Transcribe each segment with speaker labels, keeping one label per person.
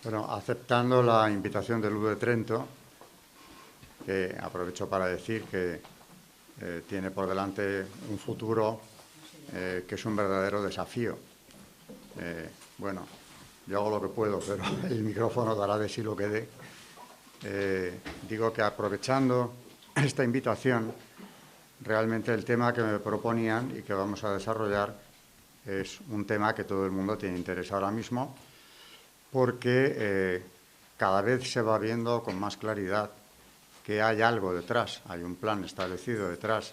Speaker 1: Bueno, aceptando la invitación del Ludo de Trento, que aprovecho para decir que tiene por delante un futuro que es un verdadero desafío. Bueno, yo hago lo que puedo, pero el micrófono dará de sí lo que dé. Digo que aprovechando esta invitación, realmente el tema que me proponían y que vamos a desarrollar es un tema que todo el mundo tiene interés ahora mismo, porque cada vez se va viendo con más claridad que hay algo detrás, hay un plan establecido detrás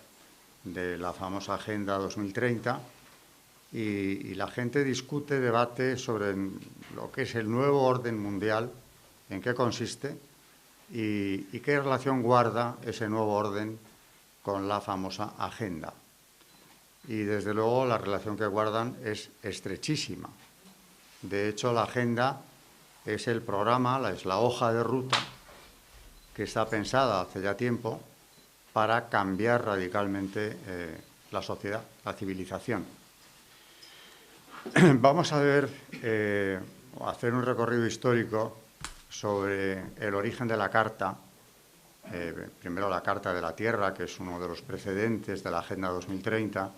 Speaker 1: de la famosa Agenda 2030 y la gente discute, debate sobre lo que es el nuevo orden mundial, en qué consiste y qué relación guarda ese nuevo orden con la famosa Agenda. Y desde luego la relación que guardan es estrechísima. De hecho, la Agenda es el programa, es la hoja de ruta que está pensada hace ya tiempo para cambiar radicalmente la sociedad, la civilización. Vamos a ver, hacer un recorrido histórico sobre el origen de la Carta. Primero la Carta de la Tierra, que es uno de los precedentes de la Agenda 2030,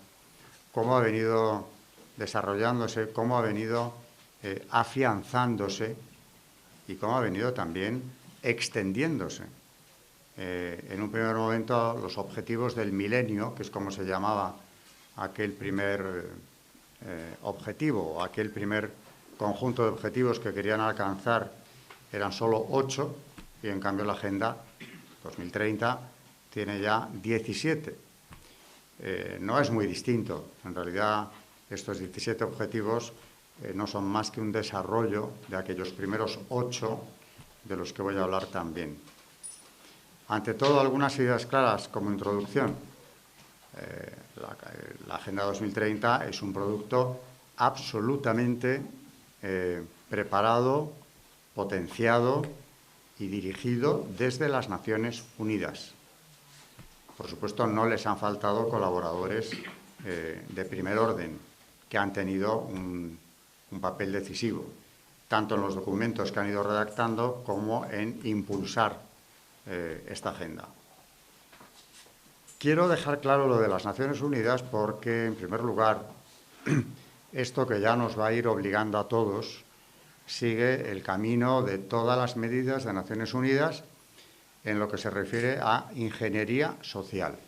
Speaker 1: cómo ha venido desarrollándose, cómo ha venido afianzándose y cómo ha venido también extendiéndose. En un primer momento, los objetivos del milenio, que es como se llamaba aquel primer objetivo, aquel primer conjunto de objetivos que querían alcanzar, eran solo 8, y en cambio la Agenda 2030 tiene ya 17. No es muy distinto. En realidad, estos 17 objetivos no son más que un desarrollo de aquellos primeros 8 de los que voy a hablar también. Ante todo, algunas ideas claras como introducción. La Agenda 2030 es un producto absolutamente preparado, potenciado y dirigido desde las Naciones Unidas. Por supuesto, no les han faltado colaboradores de primer orden que han tenido un papel decisivo, tanto en los documentos que han ido redactando como en impulsar esta agenda. Quiero dejar claro lo de las Naciones Unidas porque, en primer lugar, esto que ya nos va a ir obligando a todos sigue el camino de todas las medidas de Naciones Unidas en lo que se refiere a ingeniería social.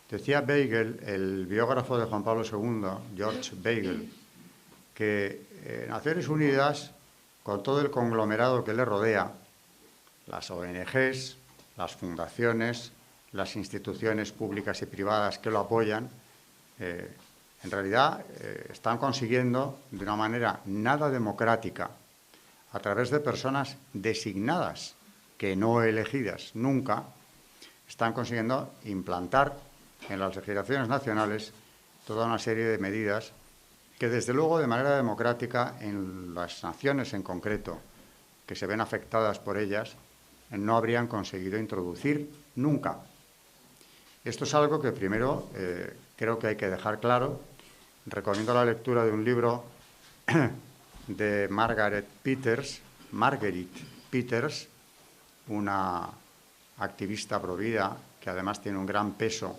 Speaker 1: Decía Beigel, el biógrafo de Juan Pablo II, George Beigel, que Naciones Unidas, con todo el conglomerado que le rodea, las ONGs, las fundaciones, las instituciones públicas y privadas que lo apoyan, en realidad están consiguiendo de una manera nada democrática, a través de personas designadas, que no elegidas nunca, están consiguiendo implantar en las legislaciones nacionales toda una serie de medidas que, desde luego, de manera democrática, en las naciones en concreto, que se ven afectadas por ellas, no habrían conseguido introducir nunca. Esto es algo que primero creo que hay que dejar claro. Recomiendo la lectura de un libro de Margaret Peters, una activista provida que además tiene un gran peso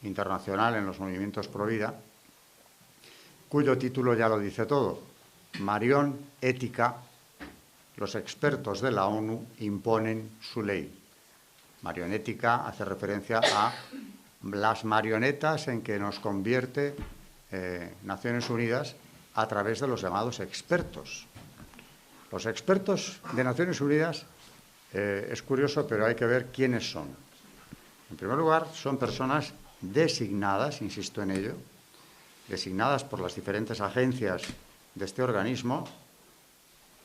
Speaker 1: internacional en los movimientos provida, cuyo título ya lo dice todo: Marión ética, los expertos de la ONU imponen su ley. Marionética hace referencia a las marionetas en que nos convierte Naciones Unidas a través de los llamados expertos. Los expertos de Naciones Unidas, es curioso, pero hay que ver quiénes son. En primer lugar, son personas designadas, insisto en ello, designadas por las diferentes agencias de este organismo.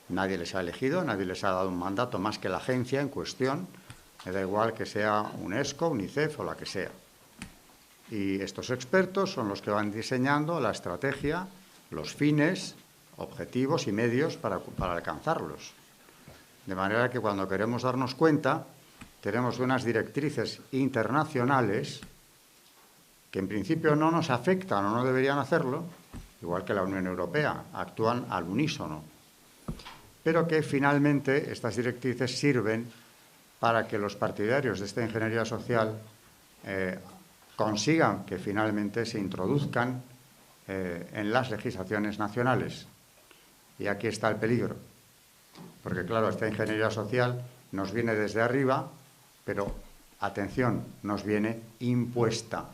Speaker 1: Nadie les ha elegido, nadie les ha dado un mandato más que la agencia en cuestión. Me da igual que sea UNESCO, UNICEF o la que sea. Y estos expertos son los que van diseñando la estrategia, los fines, objetivos y medios para alcanzarlos. De manera que cuando queremos darnos cuenta, tenemos unas directrices internacionales que en principio no nos afectan o no deberían hacerlo, igual que la Unión Europea, actúan al unísono. pero que finalmente estas directrices sirven para que los partidarios de esta ingeniería social consigan que finalmente se introduzcan en las legislaciones nacionales. Y aquí está el peligro, porque claro, esta ingeniería social nos viene desde arriba, pero, atención, nos viene impuesta.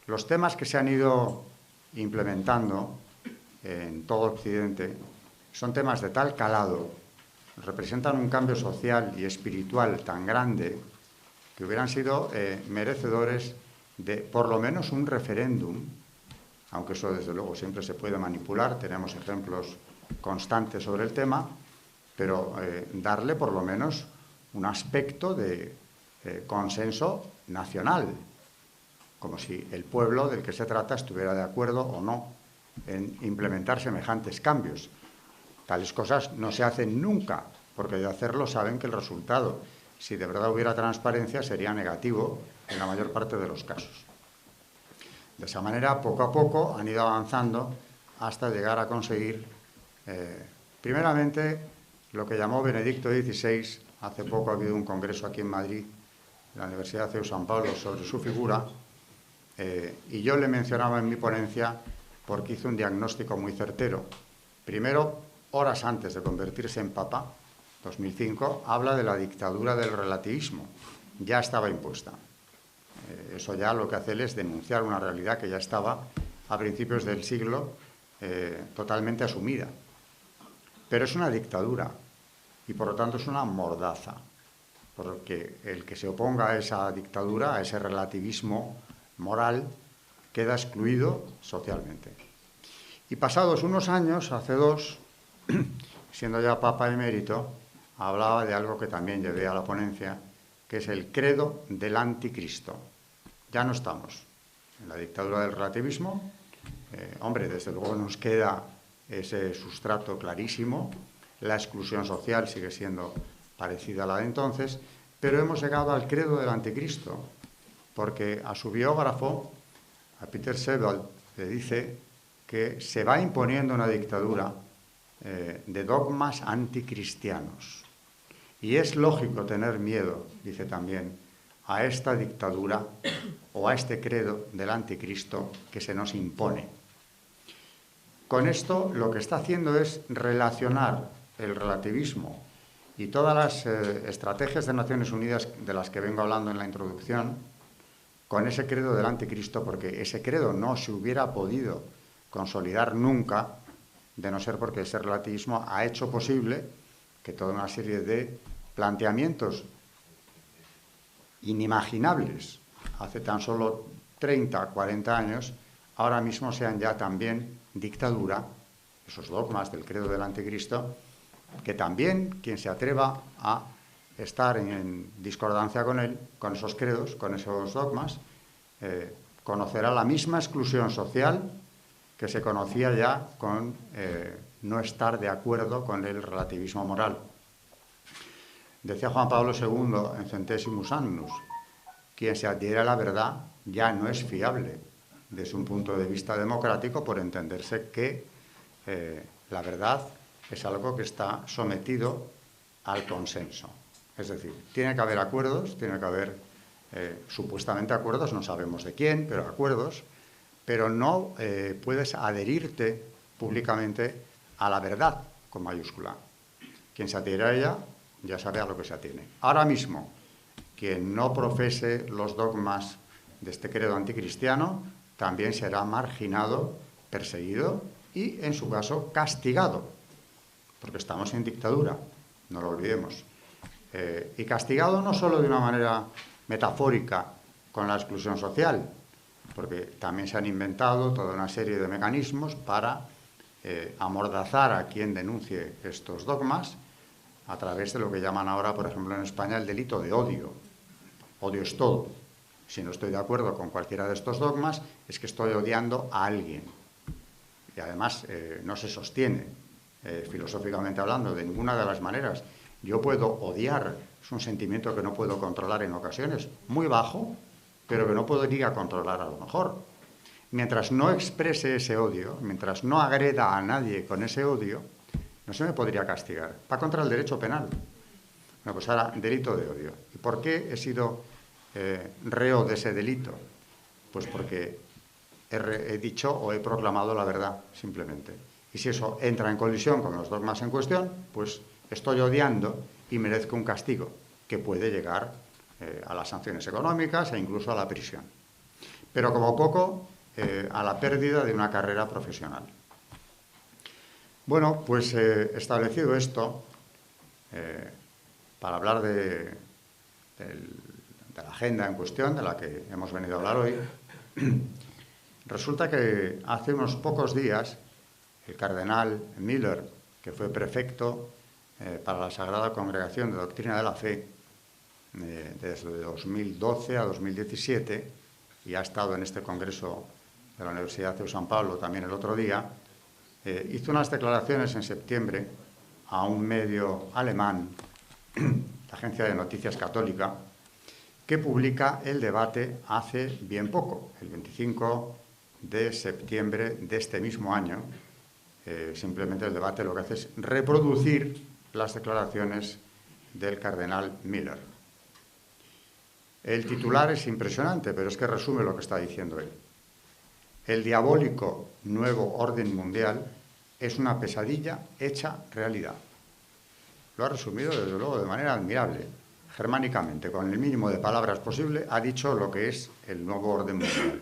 Speaker 1: Los temas que se han ido implementando en todo Occidente son temas de tal calado, representan un cambio social y espiritual tan grande que hubieran sido merecedores de por lo menos un referéndum, aunque eso desde luego siempre se puede manipular, tenemos ejemplos constantes sobre el tema, pero darle por lo menos un aspecto de consenso nacional, como si el pueblo del que se trata estuviera de acuerdo o no en implementar semejantes cambios. Tales cosas no se hacen nunca, porque de hacerlo saben que el resultado, si de verdad hubiera transparencia, sería negativo en la mayor parte de los casos. De esa manera, poco a poco, han ido avanzando hasta llegar a conseguir, primeramente, lo que llamó Benedicto XVI. Hace poco ha habido un congreso aquí en Madrid, en la Universidad de CEU San Pablo, sobre su figura, y yo le mencionaba en mi ponencia porque hizo un diagnóstico muy certero. Primero, horas antes de convertirse en papa, 2005, habla de la dictadura del relativismo. Ya estaba impuesta. Eso ya lo que hace él es denunciar una realidad que ya estaba a principios del siglo totalmente asumida. Pero es una dictadura y por lo tanto es una mordaza, porque el que se oponga a esa dictadura, a ese relativismo moral, queda excluido socialmente. Y pasados unos años, hace 2, siendo ya Papa emérito, hablaba de algo que también llevé a la ponencia, que es el credo del anticristo. Ya no estamos en la dictadura del relativismo. Hombre, desde luego nos queda ese sustrato clarísimo. La exclusión social sigue siendo parecida a la de entonces, pero hemos llegado al credo del anticristo, porque a su biógrafo, a Peter Sebald, le dice que se va imponiendo una dictadura de dogmas anticristianos. Y es lógico tener miedo, dice también, a esta dictadura o a este credo del anticristo que se nos impone. Con esto lo que está haciendo es relacionar el relativismo y todas las estrategias de Naciones Unidas de las que vengo hablando en la introducción con ese credo del anticristo, porque ese credo no se hubiera podido consolidar nunca, de no ser porque ese relativismo ha hecho posible que toda una serie de planteamientos inimaginables hace tan solo 30, 40 años, ahora mismo sean ya también dictadura, esos dogmas del credo del anticristo, que también quien se atreva a estar en discordancia con él, con esos credos, con esos dogmas, conocerá la misma exclusión social que se conocía ya con no estar de acuerdo con el relativismo moral. Decía Juan Pablo II en Centesimus Annus, quien se adhiere a la verdad ya no es fiable desde un punto de vista democrático, por entenderse que la verdad es algo que está sometido al consenso. Es decir, tiene que haber acuerdos, tiene que haber supuestamente acuerdos, no sabemos de quién, pero acuerdos, pero no puedes adherirte públicamente a la verdad, con mayúscula. Quien se adhiere a ella ya sabe a lo que se atiene. Ahora mismo, quien no profese los dogmas de este credo anticristiano también será marginado, perseguido y, en su caso, castigado, porque estamos en dictadura, no lo olvidemos. Y castigado no solo de una manera metafórica con la exclusión social, porque también se han inventado toda una serie de mecanismos para amordazar a quien denuncie estos dogmas a través de lo que llaman ahora, por ejemplo, en España, el delito de odio. Odio es todo. Si no estoy de acuerdo con cualquiera de estos dogmas, es que estoy odiando a alguien. Y además no se sostiene, filosóficamente hablando, de ninguna de las maneras. Yo puedo odiar, es un sentimiento que no puedo controlar en ocasiones, muy bajo, pero que no podría controlar a lo mejor. Mientras no exprese ese odio, mientras no agreda a nadie con ese odio, no se me podría castigar. Va contra el derecho penal. Bueno, pues ahora, delito de odio. ¿Y por qué he sido reo de ese delito? Pues porque he dicho o he proclamado la verdad, simplemente. Y si eso entra en colisión con los dogmas en cuestión, pues estoy odiando y merezco un castigo que puede llegar a las sanciones económicas e incluso a la prisión. Pero como poco, a la pérdida de una carrera profesional. Bueno, pues establecido esto, para hablar de la agenda en cuestión, de la que hemos venido a hablar hoy, resulta que hace unos pocos días el cardenal Miller, que fue prefecto para la Sagrada Congregación de Doctrina de la Fe desde 2012 a 2017, y ha estado en este congreso de la Universidad de San Pablo también el otro día, hizo unas declaraciones en septiembre a un medio alemán, la Agencia de Noticias Católica, que publica el debate hace bien poco, el 25 de septiembre de este mismo año. Simplemente el debate lo que hace es reproducir las declaraciones del cardenal Miller. El titular es impresionante, pero es que resume lo que está diciendo él. El diabólico nuevo orden mundial es una pesadilla hecha realidad. Lo ha resumido, desde luego, de manera admirable. Germánicamente, con el mínimo de palabras posible, ha dicho lo que es el nuevo orden mundial.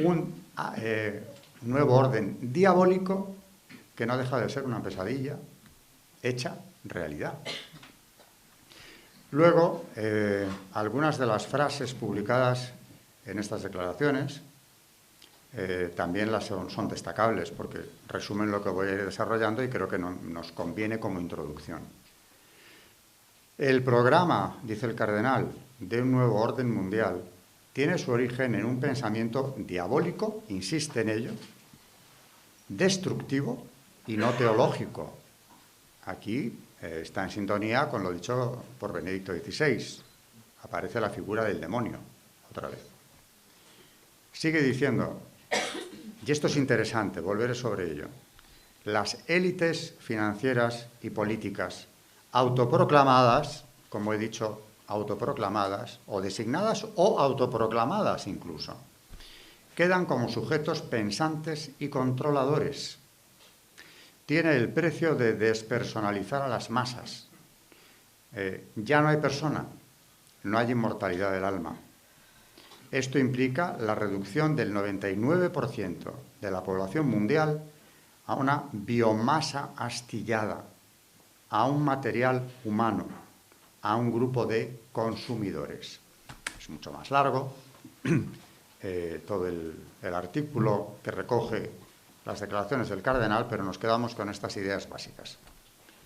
Speaker 1: Un nuevo orden diabólico que no deja de ser una pesadilla hecha realidad. Luego, algunas de las frases publicadas en estas declaraciones también son destacables porque resumen lo que voy a ir desarrollando y creo que nos conviene como introducción. El programa, dice el cardenal, de un nuevo orden mundial tiene su origen en un pensamiento diabólico, insiste en ello, destructivo y no teológico. Aquí está en sintonía con lo dicho por Benedicto XVI. Aparece la figura del demonio, otra vez. Sigue diciendo, y esto es interesante, volveré sobre ello, las élites financieras y políticas autoproclamadas, como he dicho, autoproclamadas, o designadas o autoproclamadas incluso, quedan como sujetos pensantes y controladores. Tiene el precio de despersonalizar a las masas. Ya no hay persona, no hay inmortalidad del alma. Esto implica la reducción del 99% de la población mundial a una biomasa astillada, a un material humano, a un grupo de consumidores. Es mucho más largo todo el artículo que recoge las declaraciones del cardenal, pero nos quedamos con estas ideas básicas.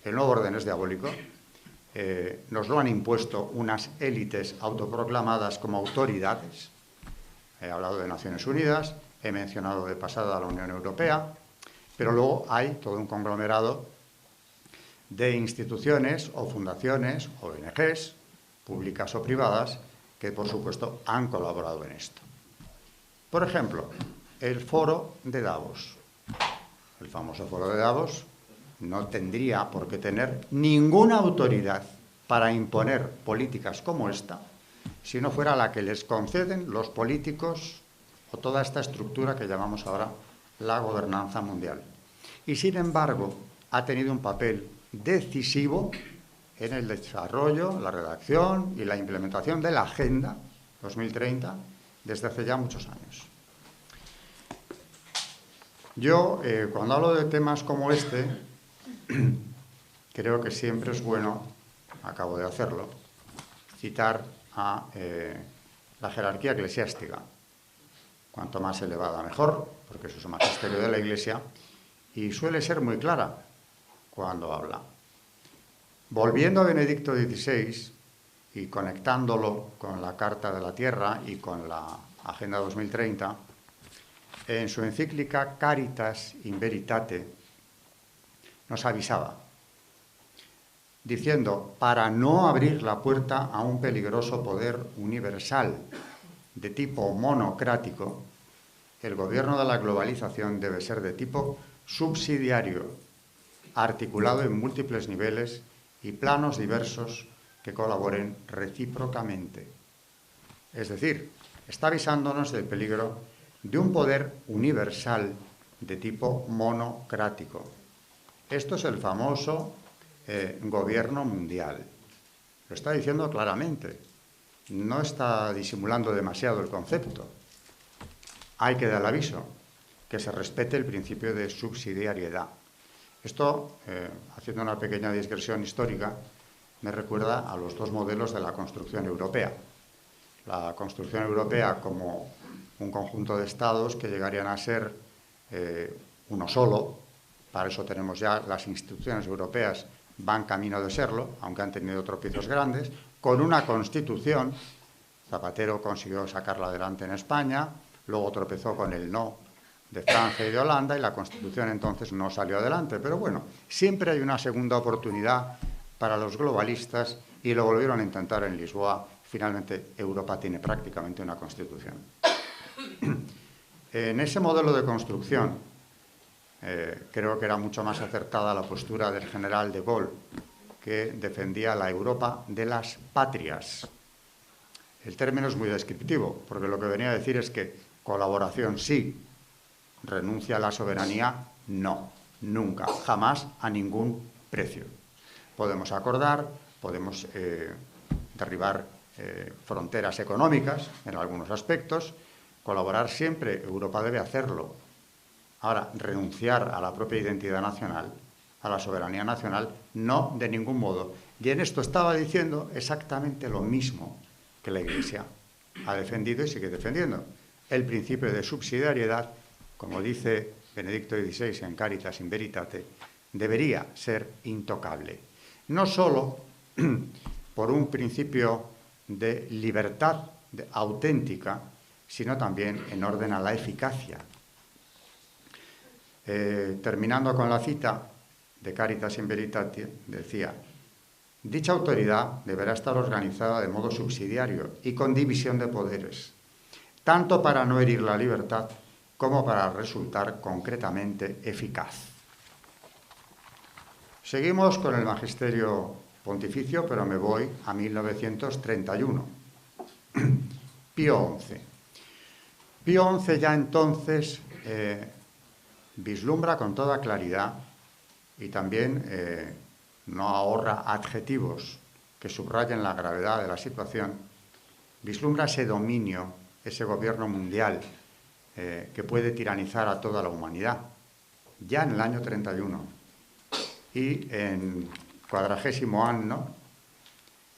Speaker 1: El nuevo orden es diabólico. Nos lo han impuesto unas élites autoproclamadas como autoridades. He hablado de Naciones Unidas, he mencionado de pasada a la Unión Europea, pero luego hay todo un conglomerado de instituciones o fundaciones, ONGs, públicas o privadas, que por supuesto han colaborado en esto. Por ejemplo, el Foro de Davos. El famoso Foro de Davos no tendría por qué tener ninguna autoridad para imponer políticas como esta, si no fuera la que les conceden los políticos o toda esta estructura que llamamos ahora la gobernanza mundial. Y sin embargo, ha tenido un papel decisivo en el desarrollo, la redacción y la implementación de la Agenda 2030 desde hace ya muchos años. Yo, cuando hablo de temas como este, creo que siempre es bueno, acabo de hacerlo, citar a la jerarquía eclesiástica. Cuanto más elevada, mejor, porque eso es el magisterio de la Iglesia, y suele ser muy clara cuando habla. Volviendo a Benedicto XVI y conectándolo con la Carta de la Tierra y con la Agenda 2030, en su encíclica Caritas in Veritate nos avisaba, diciendo, para no abrir la puerta a un peligroso poder universal de tipo monocrático, el gobierno de la globalización debe ser de tipo subsidiario, articulado en múltiples niveles y planos diversos que colaboren recíprocamente. Es decir, está avisándonos del peligro de un poder universal de tipo monocrático. Esto es el famoso gobierno mundial. Lo está diciendo claramente. No está disimulando demasiado el concepto. Hay que dar el aviso, que se respete el principio de subsidiariedad. Esto, haciendo una pequeña digresión histórica, me recuerda a los dos modelos de la construcción europea. La construcción europea como un conjunto de estados que llegarían a ser uno solo. Para eso tenemos ya las instituciones europeas, van camino de serlo, aunque han tenido tropiezos grandes, con una constitución. Zapatero consiguió sacarla adelante en España, luego tropezó con el no de Francia y de Holanda y la constitución entonces no salió adelante. Pero bueno, siempre hay una segunda oportunidad para los globalistas y lo volvieron a intentar en Lisboa. Finalmente, Europa tiene prácticamente una constitución. En ese modelo de construcción, creo que era mucho más acertada la postura del general de Gaulle, que defendía la Europa de las patrias. El término es muy descriptivo, porque lo que venía a decir es que colaboración sí, renuncia a la soberanía no, nunca, jamás, a ningún precio. Podemos acordar, podemos derribar fronteras económicas en algunos aspectos, colaborar siempre, Europa debe hacerlo. Ahora, renunciar a la propia identidad nacional, a la soberanía nacional, no de ningún modo. Y en esto estaba diciendo exactamente lo mismo que la Iglesia ha defendido y sigue defendiendo. El principio de subsidiariedad, como dice Benedicto XVI en Caritas in Veritate, debería ser intocable. No solo por un principio de libertad auténtica, sino también en orden a la eficacia. Terminando con la cita de Caritas in Veritate, decía: dicha autoridad deberá estar organizada de modo subsidiario y con división de poderes, tanto para no herir la libertad como para resultar concretamente eficaz. Seguimos con el magisterio pontificio, pero me voy a 1931. Pío XI. Pío XI ya entonces vislumbra con toda claridad y también no ahorra adjetivos que subrayen la gravedad de la situación, vislumbra ese dominio, ese gobierno mundial que puede tiranizar a toda la humanidad, ya en el año 31. Y en 40º año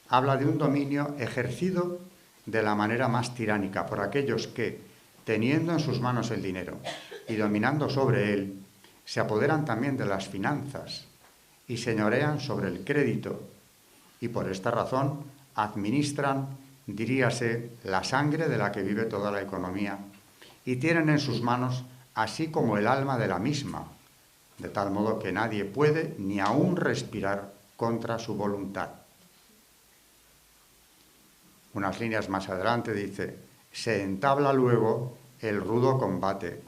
Speaker 1: habla de un dominio ejercido de la manera más tiránica por aquellos que, teniendo en sus manos el dinero y dominando sobre él, se apoderan también de las finanzas y señorean sobre el crédito, y por esta razón administran, diríase, la sangre de la que vive toda la economía, y tienen en sus manos así como el alma de la misma, de tal modo que nadie puede ni aún respirar contra su voluntad. Unas líneas más adelante dice: se entabla luego el rudo combate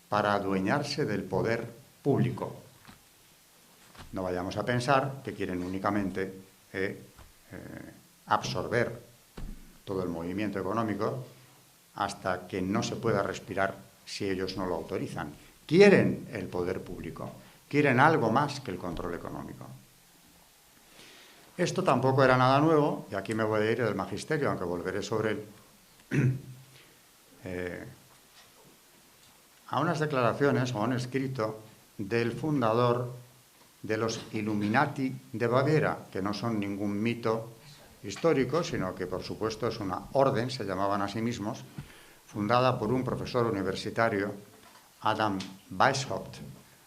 Speaker 1: para adueñarse del poder público. No vayamos a pensar que quieren únicamente absorber todo el movimiento económico hasta que no se pueda respirar si ellos no lo autorizan. Quieren el poder público, quieren algo más que el control económico. Esto tampoco era nada nuevo, y aquí me voy a ir del magisterio, aunque volveré sobre él, a unas declaraciones o a un escrito del fundador de los Illuminati de Baviera, que no son ningún mito histórico, sino que por supuesto es una orden, se llamaban a sí mismos, fundada por un profesor universitario, Adam Weishaupt,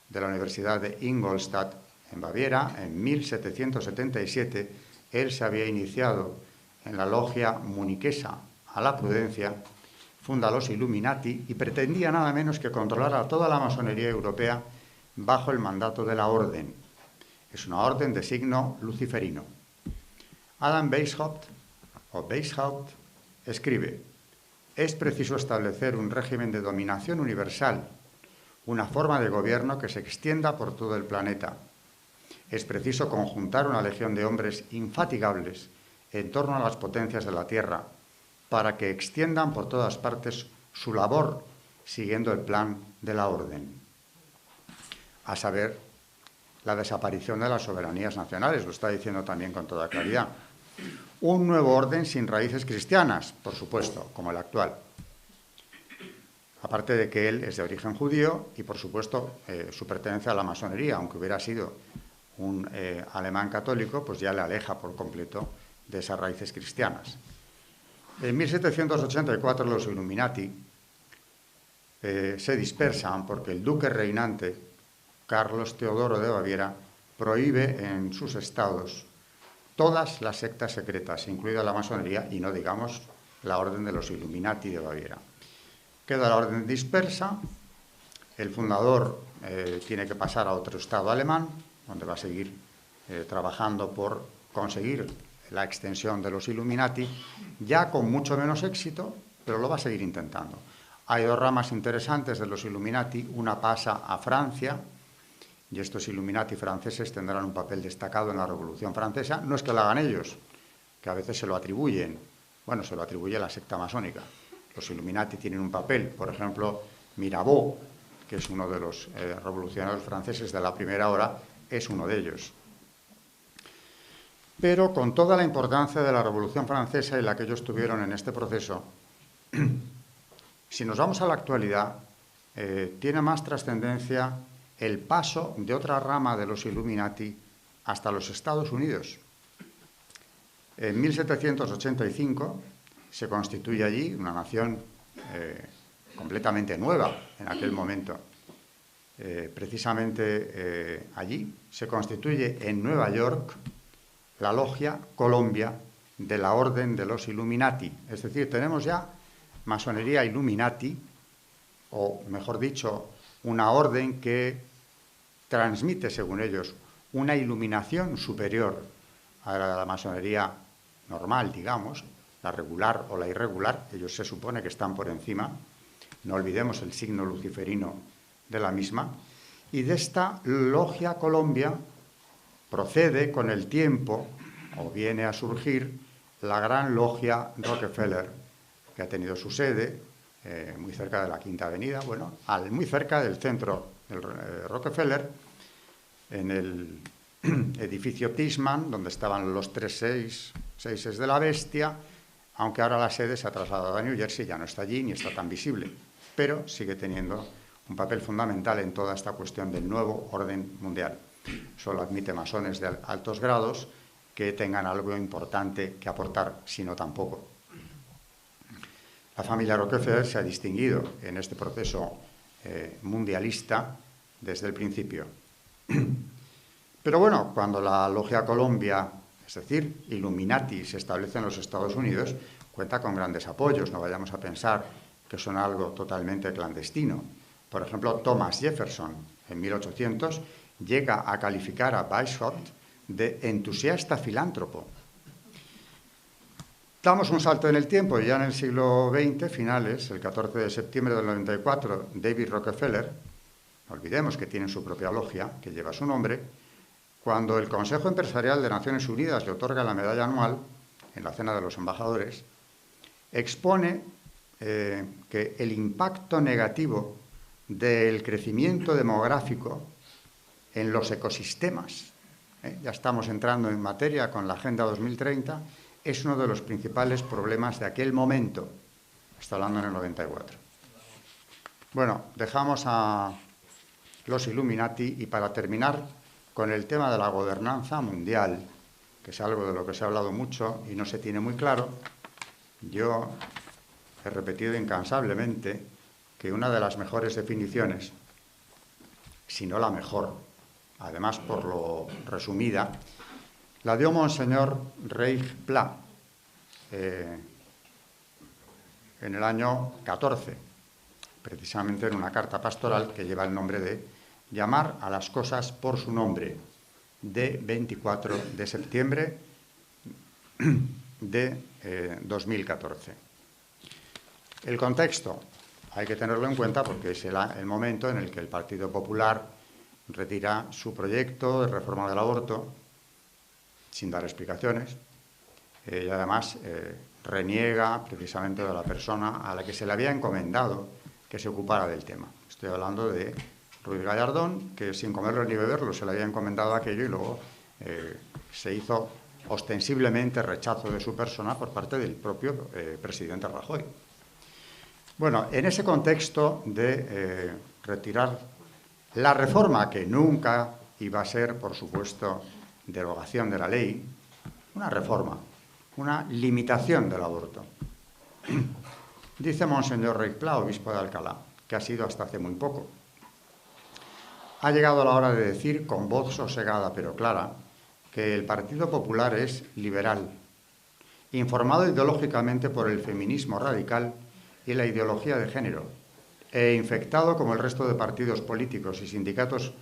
Speaker 1: de la Universidad de Ingolstadt, en Baviera. En 1777, él se había iniciado en la logia muniquesa a la prudencia, funda los Illuminati y pretendía nada menos que controlar a toda la masonería europea bajo el mandato de la orden. Es una orden de signo luciferino. Adam Weishaupt escribe: es preciso establecer un régimen de dominación universal, una forma de gobierno que se extienda por todo el planeta. es preciso conjuntar una legión de hombres infatigables en torno a las potencias de la tierra para que extiendan por todas partes su labor siguiendo el plan de la orden, a saber, la desaparición de las soberanías nacionales, lo está diciendo también con toda claridad. Un nuevo orden sin raíces cristianas, por supuesto, como el actual. Aparte de que él es de origen judío y, por supuesto, su pertenencia a la masonería, aunque hubiera sido un alemán católico, pues ya le aleja por completo de esas raíces cristianas. En 1784 los Illuminati se dispersan porque el duque reinante, Carlos Teodoro de Baviera, prohíbe en sus estados todas las sectas secretas, incluida la masonería y no digamos la orden de los Illuminati de Baviera. Queda la orden dispersa, el fundador tiene que pasar a otro estado alemán, donde va a seguir trabajando por conseguir la extensión de los Illuminati, ya con mucho menos éxito, pero lo va a seguir intentando. Hay dos ramas interesantes de los Illuminati, una pasa a Francia, y estos Illuminati franceses tendrán un papel destacado en la Revolución Francesa. No es que lo hagan ellos, que a veces se lo atribuyen. Bueno, se lo atribuye la secta masónica. Los Illuminati tienen un papel. Por ejemplo, Mirabeau, que es uno de los revolucionarios franceses de la primera hora, es uno de ellos. Pero con toda la importancia de la Revolución Francesa y la que ellos tuvieron en este proceso, si nos vamos a la actualidad, tiene más trascendencia el paso de otra rama de los Illuminati hasta los Estados Unidos. En 1785 se constituye allí una nación completamente nueva en aquel momento. Precisamente allí se constituye en Nueva York la Logia Colombia de la Orden de los Illuminati. Es decir, tenemos ya masonería Illuminati, o mejor dicho, una orden que transmite, según ellos, una iluminación superior a la masonería normal, digamos, la regular o la irregular. Ellos se supone que están por encima. No olvidemos el signo luciferino de la misma. Y de esta Logia Colombia procede con el tiempo, o viene a surgir, la gran Logia Rockefeller, que ha tenido su sede muy cerca de la Quinta Avenida, bueno, muy cerca del centro del Rockefeller, en el edificio Tishman, donde estaban los 3 seises de la bestia, aunque ahora la sede se ha trasladado a New Jersey, ya no está allí ni está tan visible, pero sigue teniendo un papel fundamental en toda esta cuestión del nuevo orden mundial. Solo admite masones de altos grados que tengan algo importante que aportar, sino tampoco. La familia Rockefeller se ha distinguido en este proceso mundialista desde el principio. Pero bueno, cuando la Logia Colombia, es decir, Illuminati, se establece en los Estados Unidos, cuenta con grandes apoyos. No vayamos a pensar que son algo totalmente clandestino. Por ejemplo, Thomas Jefferson, en 1800, llega a calificar a Weishaupt de entusiasta filántropo. Damos un salto en el tiempo y ya en el siglo XX, finales, el 14 de septiembre del 94, David Rockefeller, no olvidemos que tiene su propia logia, que lleva su nombre, cuando el Consejo Empresarial de Naciones Unidas le otorga la medalla anual, en la cena de los embajadores, expone que el impacto negativo del crecimiento demográfico en los ecosistemas, ya estamos entrando en materia con la Agenda 2030, es uno de los principales problemas de aquel momento. Está hablando en el 94. Bueno, dejamos a los Illuminati y para terminar con el tema de la gobernanza mundial, que es algo de lo que se ha hablado mucho y no se tiene muy claro, yo he repetido incansablemente que una de las mejores definiciones, si no la mejor, además por lo resumida, la dio Monseñor Reich Pla en el año 14, precisamente en una carta pastoral que lleva el nombre de Llamar a las cosas por su nombre, de 24 de septiembre de 2014. El contexto hay que tenerlo en cuenta porque es el momento en el que el Partido Popular retira su proyecto de reforma del aborto sin dar explicaciones y además reniega precisamente de la persona a la que se le había encomendado que se ocupara del tema. Estoy hablando de Ruiz Gallardón, que sin comerlo ni beberlo se le había encomendado aquello y luego se hizo ostensiblemente rechazo de su persona por parte del propio presidente Rajoy. Bueno, en ese contexto de retirar la reforma, que nunca iba a ser, por supuesto, derogación de la ley, una reforma, una limitación del aborto. Dice Monseñor Rey Pla, obispo de Alcalá, que ha sido hasta hace muy poco. Ha llegado la hora de decir, con voz sosegada pero clara, que el Partido Popular es liberal, informado ideológicamente por el feminismo radical y la ideología de género, e infectado, como el resto de partidos políticos y sindicatos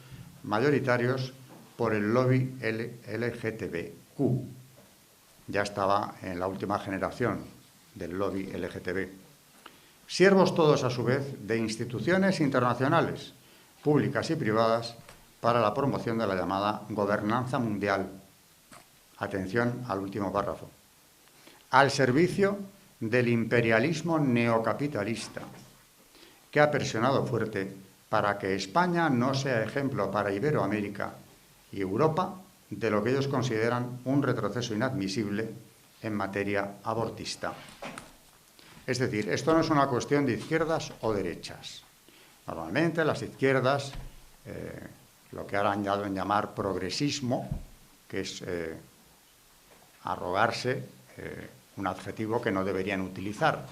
Speaker 1: mayoritarios, por el lobby LGTBQ. Ya estaba en la última generación del lobby LGTB. Siervos todos, a su vez, de instituciones internacionales, públicas y privadas, para la promoción de la llamada gobernanza mundial. Atención al último párrafo. Al servicio del imperialismo neocapitalista, que ha presionado fuerte para que España no sea ejemplo para Iberoamérica y Europa de lo que ellos consideran un retroceso inadmisible en materia abortista. Es decir, esto no es una cuestión de izquierdas o derechas. Normalmente las izquierdas, lo que ahora han dado en llamar progresismo, que es arrogarse un adjetivo que no deberían utilizar,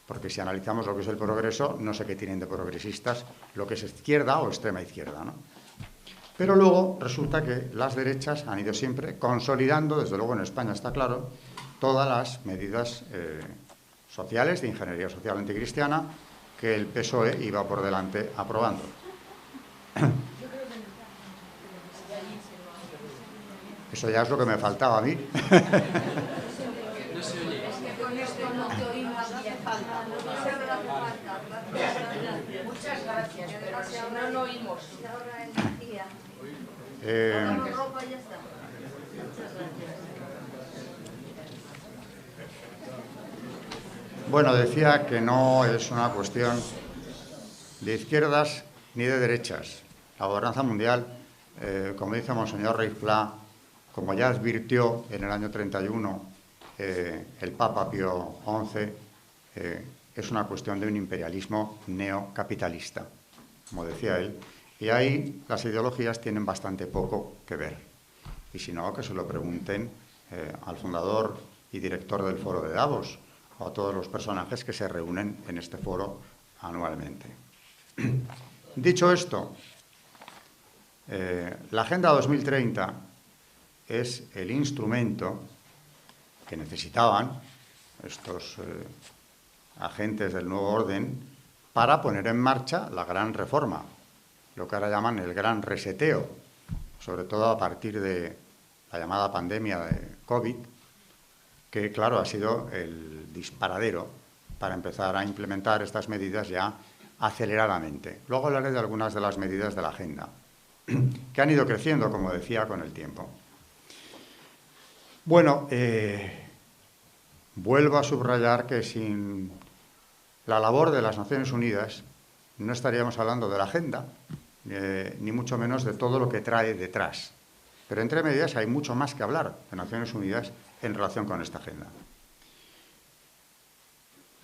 Speaker 1: porque si analizamos lo que es el progreso, no sé qué tienen de progresistas, lo que es izquierda o extrema izquierda, ¿no? Pero luego resulta que las derechas han ido siempre consolidando, desde luego en España está claro, todas las medidas sociales de ingeniería social anticristiana que el PSOE iba por delante aprobando. Eso ya es lo que me faltaba a mí.
Speaker 2: Muchas gracias, pero si no, no oímos.
Speaker 1: Bueno, decía que no es una cuestión de izquierdas ni de derechas. La gobernanza mundial, como dice Monseñor Rey Pla, como ya advirtió en el año 31 el Papa Pío XI, es una cuestión de un imperialismo neocapitalista, como decía él, y ahí las ideologías tienen bastante poco que ver. Y si no, que se lo pregunten al fundador y director del Foro de Davos, o a todos los personajes que se reúnen en este foro anualmente. Dicho esto, la Agenda 2030 es el instrumento que necesitaban estos agentes del nuevo orden para poner en marcha la gran reforma, lo que ahora llaman el gran reseteo, sobre todo a partir de la llamada pandemia de COVID, que, claro, ha sido el disparadero para empezar a implementar estas medidas ya aceleradamente. Luego hablaré de algunas de las medidas de la agenda, que han ido creciendo, como decía, con el tiempo. Bueno, vuelvo a subrayar que sin la labor de las Naciones Unidas no estaríamos hablando de la agenda, ni mucho menos de todo lo que trae detrás. Pero entre medias hay mucho más que hablar de Naciones Unidas en relación con esta agenda.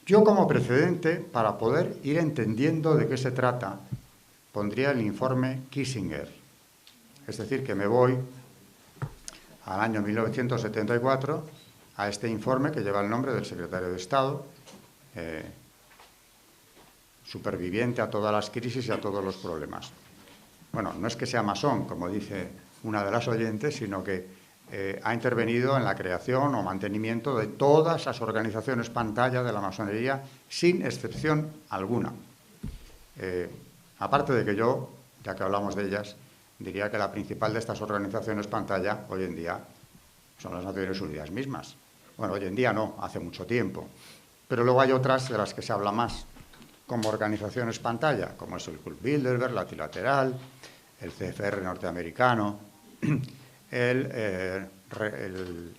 Speaker 1: Yo, como precedente, para poder ir entendiendo de qué se trata, pondría el informe Kissinger. Es decir, que me voy al año 1974 a este informe que lleva el nombre del secretario de Estado, superviviente a todas las crisis y a todos los problemas. Bueno, no es que sea masón, como dice una de las oyentes, sino que ha intervenido en la creación o mantenimiento de todas las organizaciones pantalla de la masonería, sin excepción alguna. Aparte de que yo, ya que hablamos de ellas, diría que la principal de estas organizaciones pantalla hoy en día son las Naciones Unidas mismas. Bueno, hoy en día no, hace mucho tiempo. Pero luego hay otras de las que se habla más, como organizaciones pantalla, como es el Club Bilderberg, la Trilateral, el CFR norteamericano, el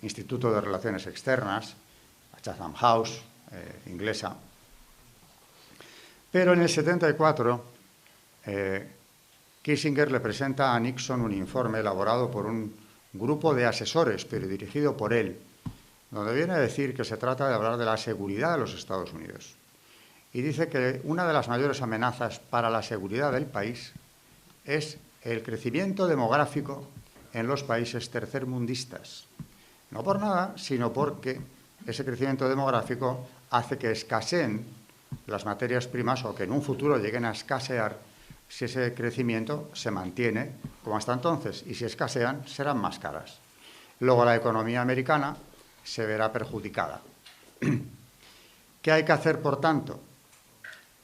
Speaker 1: Instituto de Relaciones Externas, la Chatham House inglesa. Pero en el 74, Kissinger le presenta a Nixon un informe elaborado por un grupo de asesores, pero dirigido por él, donde viene a decir que se trata de hablar de la seguridad de los Estados Unidos. Y dice que una de las mayores amenazas para la seguridad del país es el crecimiento demográfico en los países tercermundistas. No por nada, sino porque ese crecimiento demográfico hace que escaseen las materias primas o que en un futuro lleguen a escasear si ese crecimiento se mantiene como hasta entonces, y si escasean serán más caras. Luego la economía americana se verá perjudicada. ¿Qué hay que hacer, por tanto?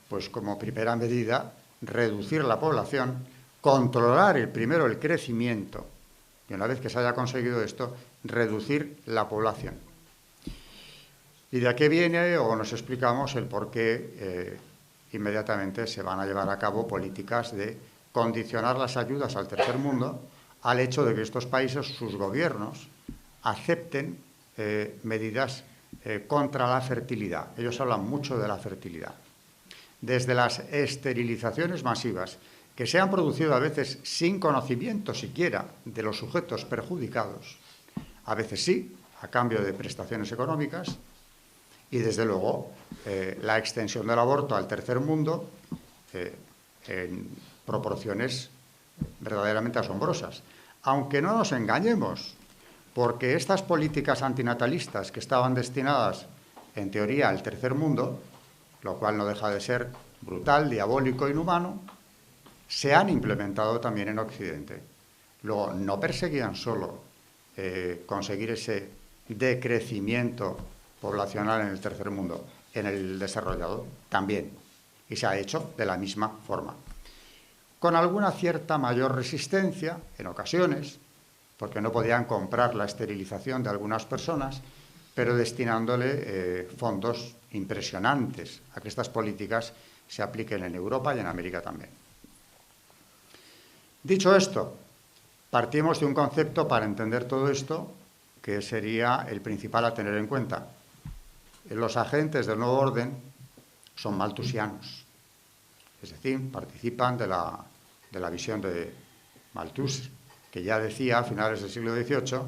Speaker 1: Pues como primera medida, reducir la población, controlar primero el crecimiento, y una vez que se haya conseguido esto, reducir la población. Y de aquí viene, o nos explicamos, el por qué inmediatamente se van a llevar a cabo políticas de condicionar las ayudas al tercer mundo al hecho de que estos países, sus gobiernos, acepten medidas contra la fertilidad. Ellos hablan mucho de la fertilidad. Desde las esterilizaciones masivas, que se han producido a veces sin conocimiento siquiera de los sujetos perjudicados, a veces sí, a cambio de prestaciones económicas, y desde luego la extensión del aborto al tercer mundo en proporciones verdaderamente asombrosas. Aunque no nos engañemos, porque estas políticas antinatalistas que estaban destinadas, en teoría, al tercer mundo, lo cual no deja de ser brutal, diabólico, inhumano, se han implementado también en Occidente. Luego, no perseguían solo conseguir ese decrecimiento poblacional en el tercer mundo, en el desarrollado también, y se ha hecho de la misma forma. Con alguna cierta mayor resistencia, en ocasiones, porque no podían comprar la esterilización de algunas personas, pero destinándole fondos impresionantes a que estas políticas se apliquen en Europa y en América también. Dicho esto, partimos de un concepto para entender todo esto, que sería el principal a tener en cuenta. Los agentes del nuevo orden son malthusianos, es decir, participan de la visión de Malthus, que ya decía a finales del siglo XVIII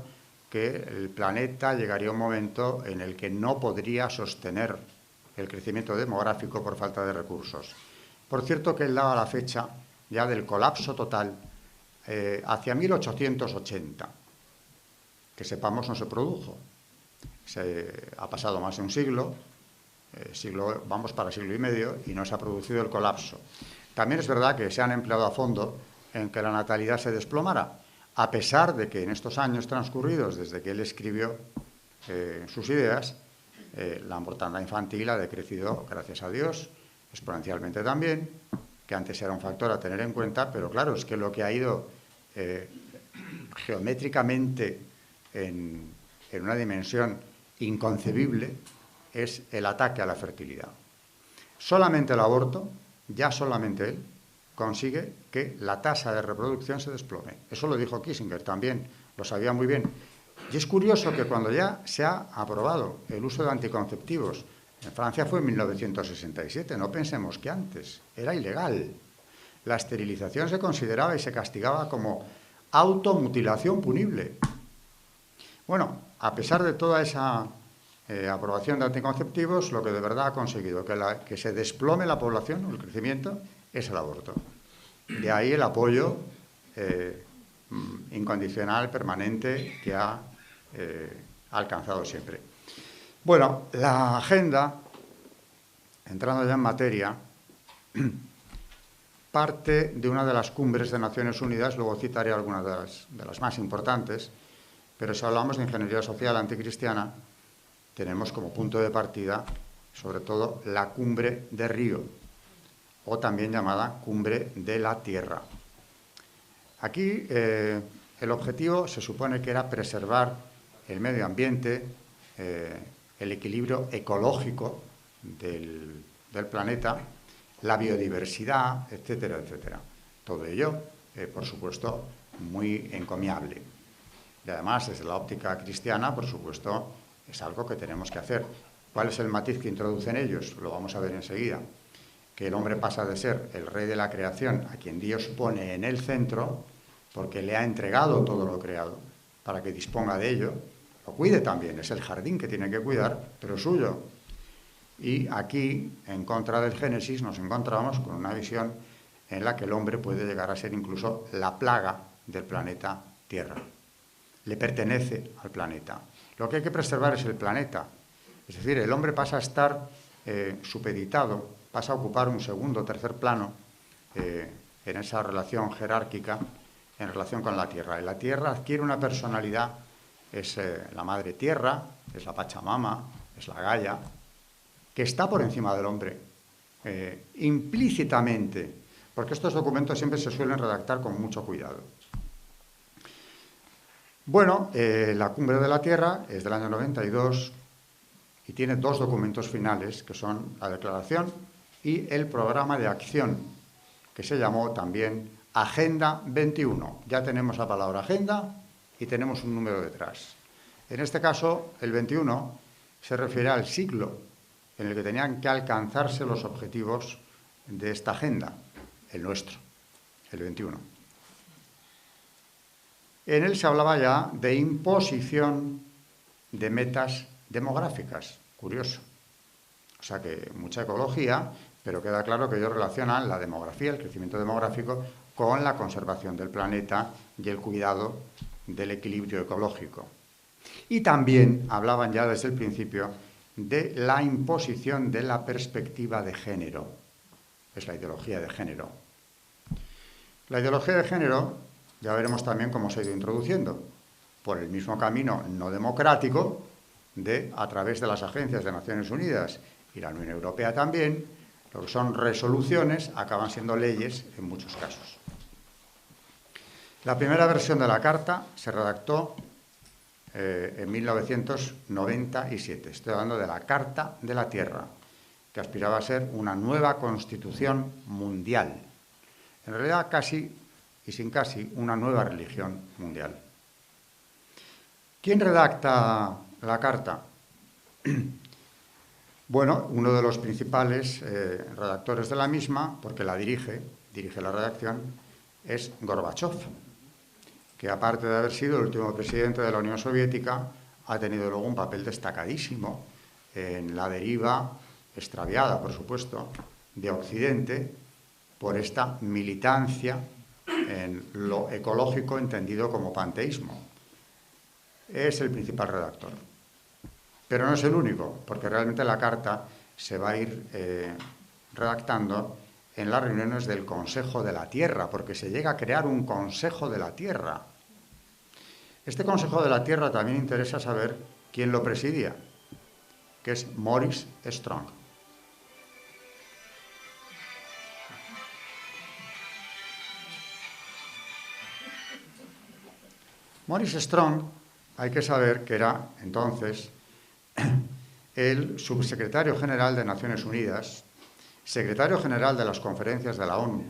Speaker 1: que el planeta llegaría a un momento en el que no podría sostener el crecimiento demográfico por falta de recursos. Por cierto, que él daba la fecha ya del colapso total hacia 1880, que sepamos no se produjo. Ha pasado más de un siglo, vamos para siglo y medio, y no se ha producido el colapso. También es verdad que se han empleado a fondo en que la natalidad se desplomara, a pesar de que en estos años transcurridos desde que él escribió sus ideas, la mortandad infantil ha decrecido, gracias a Dios, exponencialmente también, que antes era un factor a tener en cuenta, pero claro, es que lo que ha ido geométricamente en una dimensión inconcebible es el ataque a la fertilidad. Solamente el aborto, ya solamente él, consigue que la tasa de reproducción se desplome. Eso lo dijo Kissinger también, lo sabía muy bien. Y es curioso que cuando ya se ha aprobado el uso de anticonceptivos, en Francia fue en 1967, no pensemos que antes, era ilegal. La esterilización se consideraba y se castigaba como automutilación punible. Bueno, a pesar de toda esa aprobación de anticonceptivos, lo que de verdad ha conseguido que se desplome la población, el crecimiento, es el aborto. De ahí el apoyo incondicional, permanente, que ha alcanzado siempre. Bueno, la agenda, entrando ya en materia, parte de una de las cumbres de Naciones Unidas, luego citaré algunas de las más importantes, pero si hablamos de ingeniería social anticristiana, tenemos como punto de partida, sobre todo, la cumbre de Río, o también llamada cumbre de la Tierra. Aquí el objetivo se supone que era preservar el medio ambiente, el equilibrio ecológico del planeta, la biodiversidad, etcétera, etcétera. Todo ello por supuesto, muy encomiable. Y además, desde la óptica cristiana, por supuesto, es algo que tenemos que hacer. ¿Cuál es el matiz que introducen ellos? Lo vamos a ver enseguida. Que el hombre pasa de ser el rey de la creación, a quien Dios pone en el centro, porque le ha entregado todo lo creado, para que disponga de ello, lo cuide también, es el jardín que tiene que cuidar, pero suyo. Y aquí, en contra del Génesis, nos encontramos con una visión en la que el hombre puede llegar a ser incluso la plaga del planeta Tierra. Le pertenece al planeta. Lo que hay que preservar es el planeta. Es decir, el hombre pasa a estar supeditado, pasa a ocupar un segundo o tercer plano en esa relación jerárquica en relación con la Tierra. Y la Tierra adquiere una personalidad, es la Madre Tierra, es la Pachamama, es la Gaia, que está por encima del hombre, implícitamente, porque estos documentos siempre se suelen redactar con mucho cuidado. Bueno, la Cumbre de la Tierra es del año 92 y tiene dos documentos finales, que son la Declaración y el Programa de Acción, que se llamó también Agenda 21. Ya tenemos la palabra agenda y tenemos un número detrás. En este caso, el 21 se refiere al siglo en el que tenían que alcanzarse los objetivos de esta agenda, el nuestro, el 21. En él se hablaba ya de imposición de metas demográficas. Curioso. O sea que mucha ecología, pero queda claro que ellos relacionan la demografía, el crecimiento demográfico, con la conservación del planeta y el cuidado del equilibrio ecológico. Y también hablaban ya desde el principio de la imposición de la perspectiva de género. Es la ideología de género. La ideología de género, ya veremos también cómo se ha ido introduciendo, por el mismo camino no democrático de, a través de las agencias de Naciones Unidas y la Unión Europea también, lo que son resoluciones acaban siendo leyes en muchos casos. La primera versión de la Carta se redactó en 1997. Estoy hablando de la Carta de la Tierra, que aspiraba a ser una nueva constitución mundial. En realidad, casi, y sin casi, una nueva religión mundial. ¿Quién redacta la Carta? Bueno, uno de los principales redactores de la misma, porque la dirige la redacción, es Gorbachov, que aparte de haber sido el último presidente de la Unión Soviética, ha tenido luego un papel destacadísimo en la deriva, extraviada por supuesto, de Occidente por esta militancia en lo ecológico entendido como panteísmo. Es el principal redactor. Pero no es el único, porque realmente la carta se va a ir redactando en las reuniones del Consejo de la Tierra, porque se llega a crear un Consejo de la Tierra. Este Consejo de la Tierra también interesa saber quién lo presidía, que es Maurice Strong. Maurice Strong, hay que saber que era entonces el subsecretario general de Naciones Unidas, secretario general de las conferencias de la ONU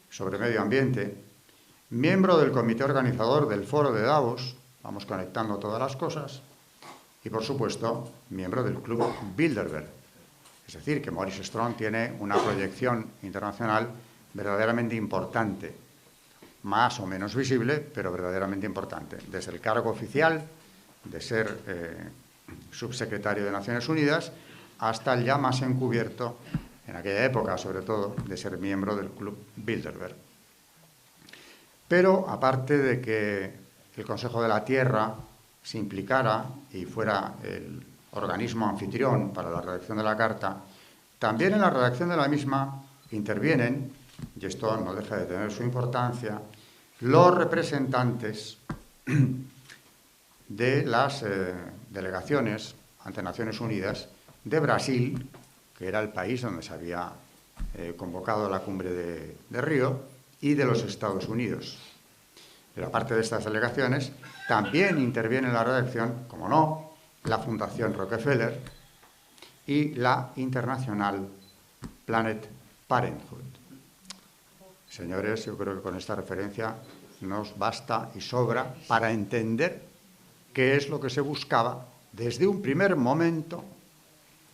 Speaker 1: sobre medio ambiente, miembro del comité organizador del Foro de Davos, vamos conectando todas las cosas, y por supuesto, miembro del Club Bilderberg. Es decir, que Maurice Strong tiene una proyección internacional verdaderamente importante, más o menos visible, pero verdaderamente importante. Desde el cargo oficial de ser subsecretario de Naciones Unidas hasta el ya más encubierto, en aquella época sobre todo, de ser miembro del Club Bilderberg. Pero aparte de que el Consejo de la Tierra se implicara y fuera el organismo anfitrión para la redacción de la Carta, también en la redacción de la misma intervienen, y esto no deja de tener su importancia, los representantes de las delegaciones ante Naciones Unidas de Brasil, que era el país donde se había convocado la cumbre de Río, y de los Estados Unidos. Pero aparte de estas delegaciones, también interviene en la redacción, como no, la Fundación Rockefeller y la International Planet Parenthood. Señores, yo creo que con esta referencia nos basta y sobra para entender qué es lo que se buscaba desde un primer momento,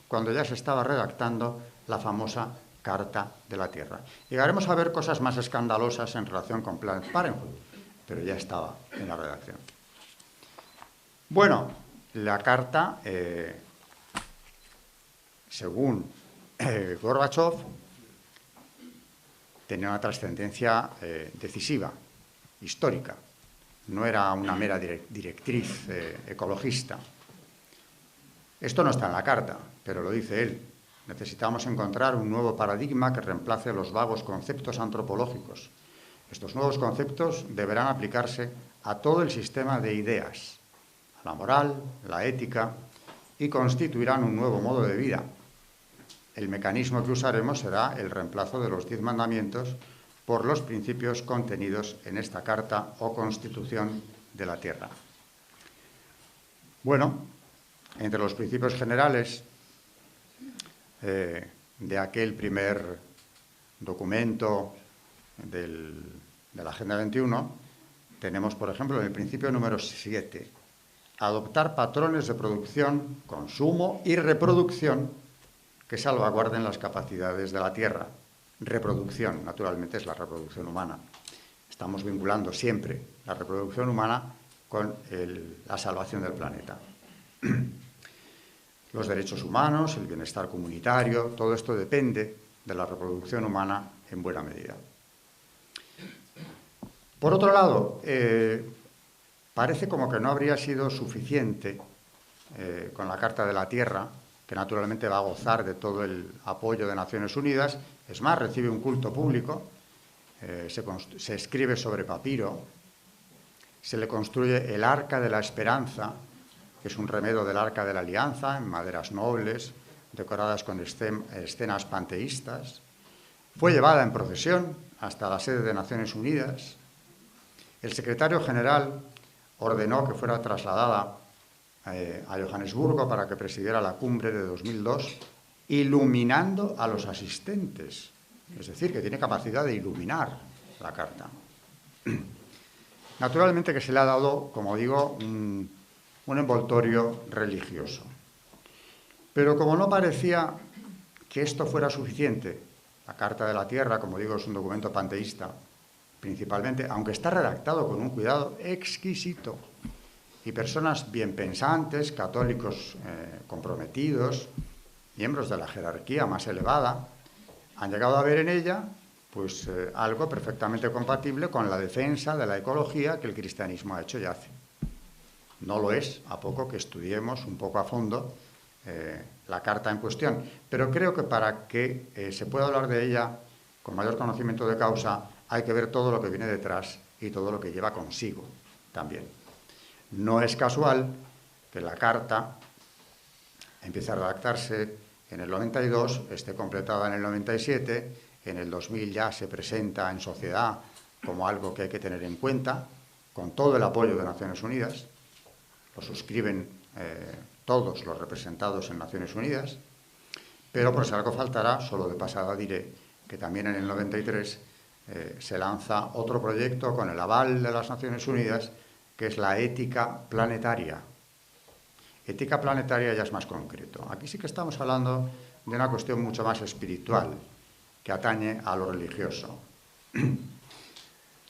Speaker 1: cuando ya se estaba redactando la famosa Carta de la Tierra. Llegaremos a ver cosas más escandalosas en relación con Planned Parenthood, pero ya estaba en la redacción. Bueno, la carta, según Gorbachev, tenía una trascendencia decisiva, histórica. No era una mera directriz ecologista. Esto no está en la carta, pero lo dice él. Necesitamos encontrar un nuevo paradigma que reemplace los vagos conceptos antropológicos. Estos nuevos conceptos deberán aplicarse a todo el sistema de ideas, a la moral, la ética, y constituirán un nuevo modo de vida. El mecanismo que usaremos será el reemplazo de los 10 mandamientos por los principios contenidos en esta Carta o Constitución de la Tierra. Bueno, entre los principios generales de aquel primer documento de la Agenda 21, tenemos, por ejemplo, en el principio número 7, adoptar patrones de producción, consumo y reproducción que salvaguarden las capacidades de la Tierra. Reproducción, naturalmente, es la reproducción humana. Estamos vinculando siempre la reproducción humana con la salvación del planeta. Los derechos humanos, el bienestar comunitario, todo esto depende de la reproducción humana en buena medida. Por otro lado, parece como que no habría sido suficiente con la Carta de la Tierra, que naturalmente va a gozar de todo el apoyo de Naciones Unidas. Es más, recibe un culto público, se escribe sobre papiro, se le construye el Arca de la Esperanza, que es un remedo del Arca de la Alianza, en maderas nobles, decoradas con escenas panteístas. Fue llevada en procesión hasta la sede de Naciones Unidas. El secretario general ordenó que fuera trasladada a Johannesburgo para que presidiera la cumbre de 2002, iluminando a los asistentes. Es decir, que tiene capacidad de iluminar la carta. Naturalmente que se le ha dado, como digo, un envoltorio religioso. Pero como no parecía que esto fuera suficiente, la Carta de la Tierra, como digo, es un documento panteísta, principalmente, aunque está redactado con un cuidado exquisito, y personas bien pensantes, católicos comprometidos, miembros de la jerarquía más elevada, han llegado a ver en ella pues, algo perfectamente compatible con la defensa de la ecología que el cristianismo ha hecho y hace. No lo es, a poco que estudiemos un poco a fondo la carta en cuestión. Pero creo que para que se pueda hablar de ella con mayor conocimiento de causa, hay que ver todo lo que viene detrás y todo lo que lleva consigo también. No es casual que la carta empiece a redactarse en el 92, esté completada en el 97, en el 2000 ya se presenta en sociedad como algo que hay que tener en cuenta, con todo el apoyo de Naciones Unidas. Lo suscriben todos los representados en Naciones Unidas, pero por si algo faltará, solo de pasada diré que también en el 93 se lanza otro proyecto con el aval de las Naciones Unidas, que es la ética planetaria. Ética planetaria ya es más concreto. Aquí sí que estamos hablando de una cuestión mucho más espiritual, que atañe a lo religioso.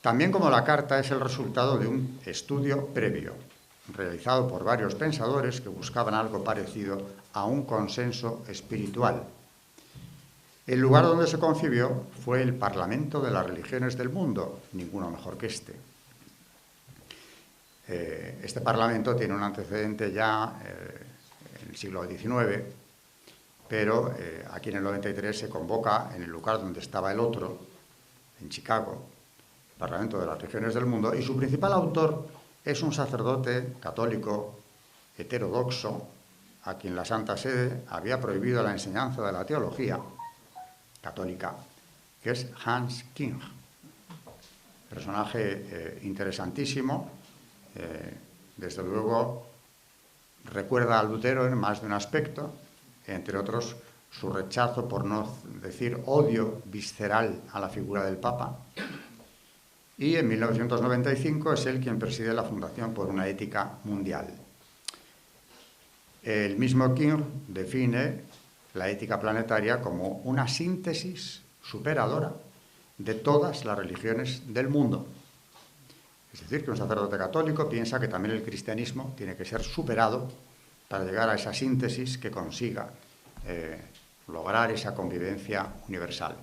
Speaker 1: También como la carta es el resultado de un estudio previo, realizado por varios pensadores que buscaban algo parecido a un consenso espiritual. El lugar donde se concibió fue el Parlamento de las Religiones del Mundo, ninguno mejor que este. Este Parlamento tiene un antecedente ya en el siglo XIX, pero aquí en el 93 se convoca en el lugar donde estaba el otro, en Chicago, el Parlamento de las Religiones del Mundo, y su principal autor es un sacerdote católico heterodoxo a quien la Santa Sede había prohibido la enseñanza de la teología católica, que es Hans King. Personaje interesantísimo, desde luego recuerda a Lutero en más de un aspecto, entre otros su rechazo, por no decir odio visceral a la figura del Papa. Y en 1995 es él quien preside la Fundación por una Ética Mundial. El mismo King define la ética planetaria como una síntesis superadora de todas las religiones del mundo. Es decir, que un sacerdote católico piensa que también el cristianismo tiene que ser superado para llegar a esa síntesis que consiga lograr esa convivencia universal.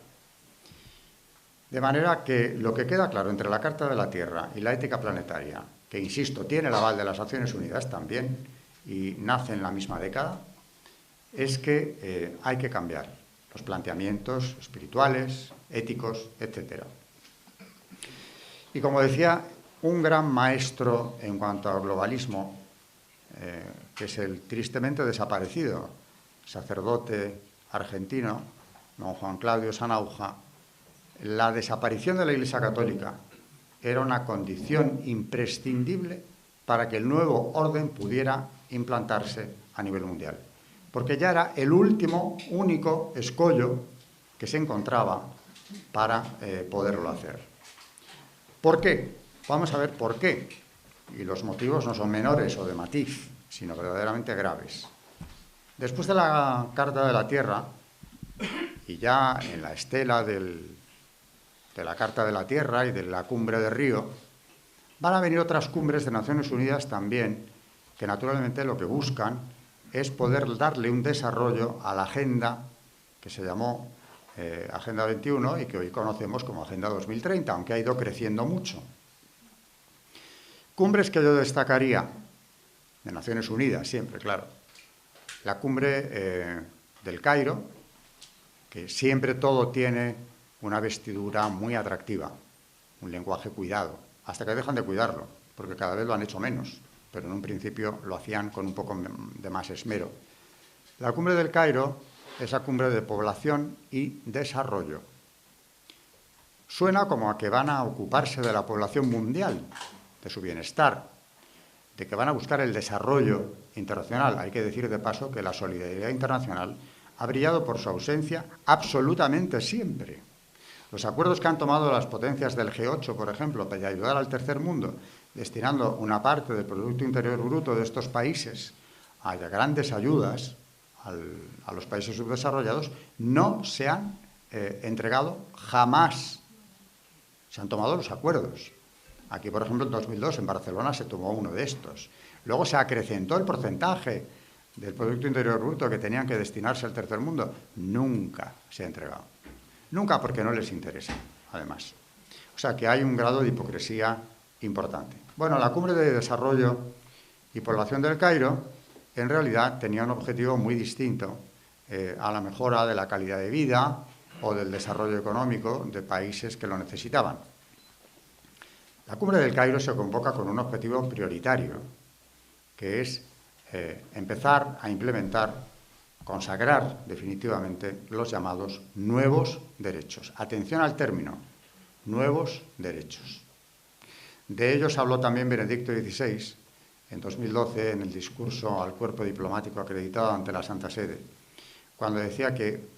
Speaker 1: De manera que lo que queda claro entre la Carta de la Tierra y la ética planetaria, que, insisto, tiene el aval de las Naciones Unidas también y nace en la misma década, es que hay que cambiar los planteamientos espirituales, éticos, etc. Y como decía, un gran maestro en cuanto al globalismo, que es el tristemente desaparecido sacerdote argentino, don Juan Claudio Sanauja, la desaparición de la Iglesia Católica era una condición imprescindible para que el nuevo orden pudiera implantarse a nivel mundial, porque ya era el único escollo que se encontraba para poderlo hacer. ¿Por qué? Vamos a ver por qué. Y los motivos no son menores o de matiz, sino verdaderamente graves. Después de la Carta de la Tierra, y ya en la estela de la Carta de la Tierra y de la Cumbre de Río, van a venir otras cumbres de Naciones Unidas también, que naturalmente lo que buscan es poder darle un desarrollo a la agenda que se llamó Agenda 21 y que hoy conocemos como Agenda 2030, aunque ha ido creciendo mucho. Cumbres que yo destacaría, de Naciones Unidas siempre, claro. La cumbre del Cairo, que siempre todo tiene una vestidura muy atractiva, un lenguaje cuidado, hasta que dejan de cuidarlo, porque cada vez lo han hecho menos, pero en un principio lo hacían con un poco de más esmero. La cumbre del Cairo es la cumbre de población y desarrollo. Suena como a que van a ocuparse de la población mundial, de su bienestar, de que van a buscar el desarrollo internacional. Hay que decir de paso que la solidaridad internacional ha brillado por su ausencia absolutamente siempre. Los acuerdos que han tomado las potencias del G8, por ejemplo, para ayudar al tercer mundo, destinando una parte del Producto Interior Bruto de estos países a grandes ayudas a los países subdesarrollados, no se han entregado jamás. Se han tomado los acuerdos. Aquí, por ejemplo, en 2002, en Barcelona, se tomó uno de estos. Luego se acrecentó el porcentaje del Producto Interior Bruto que tenían que destinarse al tercer mundo. Nunca se ha entregado. Nunca, porque no les interesa, además. O sea, que hay un grado de hipocresía importante. Bueno, la Cumbre de Desarrollo y Población del Cairo, en realidad, tenía un objetivo muy distinto a la mejora de la calidad de vida o del desarrollo económico de países que lo necesitaban. La Cumbre del Cairo se convoca con un objetivo prioritario, que es empezar a implementar, consagrar definitivamente los llamados nuevos derechos. Atención al término, nuevos derechos. De ellos habló también Benedicto XVI en 2012 en el discurso al cuerpo diplomático acreditado ante la Santa Sede, cuando decía que